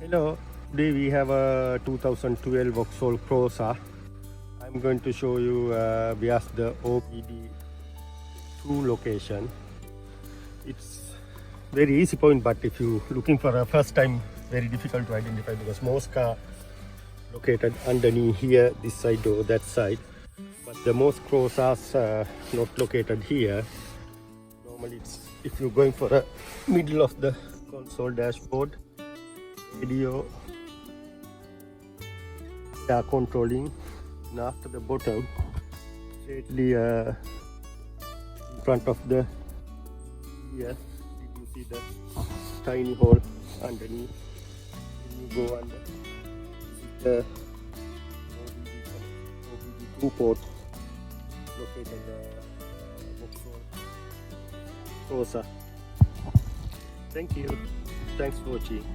Hello, today we have a 2012 Vauxhall Corsa. I'm going to show you where's the OBD 2 location. It's very easy point, but if you looking for a first time, very difficult to identify because most car located underneath here, this side or that side. But the most Corsas not located here. Normally, it's if you're going for a middle of the console dashboard. Radio, air controlling, and after the bottom, straightly in front of the here, you can see the tiny hole underneath. When you go under, the OBD2 port located in the Vauxhall Corsa. Thank you. Thanks for watching.